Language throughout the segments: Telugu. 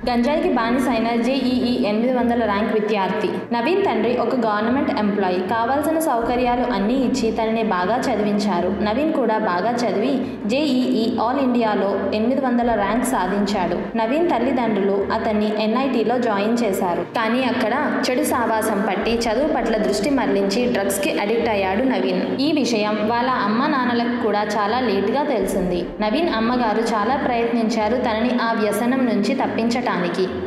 గంజాయికి బానిసైన జేఈఈ 800 ర్యాంక్ విద్యార్థి నవీన్ తండ్రి ఒక గవర్నమెంట్ ఎంప్లాయీ. కావాల్సిన సౌకర్యాలు అన్నీ ఇచ్చి తనని బాగా చదివించారు. నవీన్ కూడా బాగా చదివి జేఈఈ ఆల్ ఇండియాలో 800 ర్యాంక్ సాధించాడు. నవీన్ తల్లిదండ్రులు అతన్ని ఎన్ఐటీలో జాయిన్ చేశారు. కానీ అక్కడ చెడు సావాసం పట్టి చదువు పట్ల దృష్టి మళ్లించి డ్రగ్స్కి అడిక్ట్ అయ్యాడు నవీన్. ఈ విషయం వాళ్ళ అమ్మ నాన్నలకు కూడా చాలా లేటుగా తెలిసింది. నవీన్ అమ్మగారు చాలా ప్రయత్నించారు తనని ఆ వ్యసనం నుంచి తప్పించటానికి.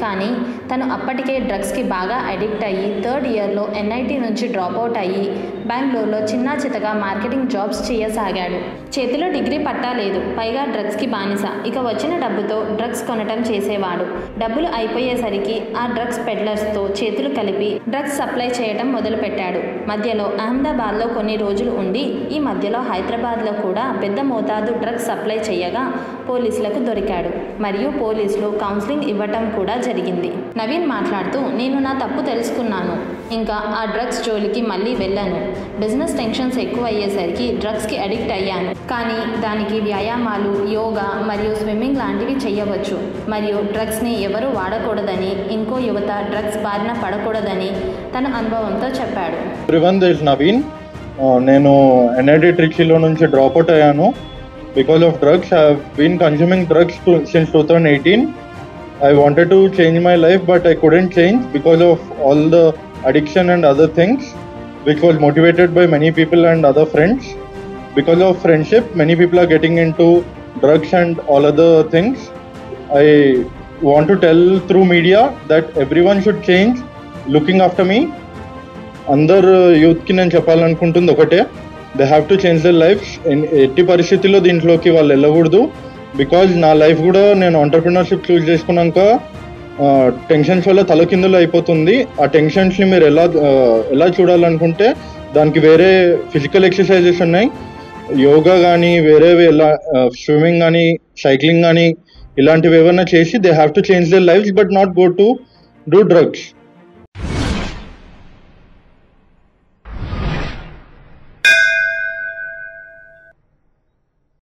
కానీ తను అప్పటికే డ్రగ్స్కి బాగా అడిక్ట్ అయ్యి 3rd ఇయర్లో ఎన్ఐటీ నుంచి డ్రాప్అవుట్ అయ్యి బెంగళూరులో చిన్నా చితగా మార్కెటింగ్ జాబ్స్ చేయసాగాడు. చేతిలో డిగ్రీ పట్టా లేదు, పైగా డ్రగ్స్కి బానిస. ఇక వచ్చిన డబ్బుతో డ్రగ్స్ కొనటం చేసేవాడు. డబ్బులు అయిపోయేసరికి ఆ డ్రగ్స్ పెడ్లర్స్తో చేతులు కలిపి డ్రగ్స్ సప్లై చేయటం మొదలుపెట్టాడు. మధ్యలో అహ్మదాబాద్లో కొన్ని రోజులు ఉండి ఈ మధ్యలో హైదరాబాద్లో కూడా పెద్ద మోతాదు డ్రగ్స్ సప్లై చేయగా పోలీసులకు దొరికాడు. మరియు పోలీసులు కౌన్సిలింగ్ ఇవ్వటం కూడా జరిగింది. నవీన్ మాట్లాడుతూ, నేను నా తప్పు తెలుసుకున్నాను, ఇంకా ఆ డ్రగ్స్ జోలికి మళ్ళీ వెళ్ళాను. బిజినెస్ టెన్షన్స్ ఎక్కువ అయ్యేసరికి డ్రగ్స్కి అడిక్ట్ అయ్యాను. కానీ దానికి వ్యాయామాలు, యోగా మరియు స్విమ్మింగ్ లాంటివి చేయవచ్చు. మరియు డ్రగ్స్ని ఎవరూ వాడకూడదని, ఇంకో యువత డ్రగ్స్ బారిన పడకూడదని తన అనుభవంతో చెప్పాడు. నవీన్, నేను ఎన్ఐటి ట్రిచీలో నుంచి డ్రాప్అవుట్ అయ్యాను. Because of drugs, I have been consuming drugs since 2018. I wanted to change my life, but I couldn't change because of all the addiction and other things, which was motivated by many people and other friends. Because of friendship, many people are getting into drugs and all other things. I want to tell through media that everyone should change, looking after me. అందరు యూత్కి నేను చెప్పాలనుకుంటుంది ఒకటే, they have to change their lifes. ఎట్టి పరిస్థితుల్లో దీంట్లోకి వాళ్ళు వెళ్ళకూడదు. బికాజ్ నా లైఫ్ కూడా నేను ఎంటర్‌ప్రెన్యూర్‌షిప్ చూస్ చేసుకున్నాక టెన్షన్స్ వల్ల తలకిందులు అయిపోతుంది. ఆ టెన్షన్స్ని మీరు ఎలా చూడాలనుకుంటే దానికి వేరే ఫిజికల్ ఎక్సర్సైజెస్ ఉన్నాయి, యోగా కానీ వేరేవి ఎలా స్విమ్మింగ్ కానీ సైక్లింగ్ కానీ ఇలాంటివి ఏమైనా చేసి they have to change their lifes but not go to do drugs.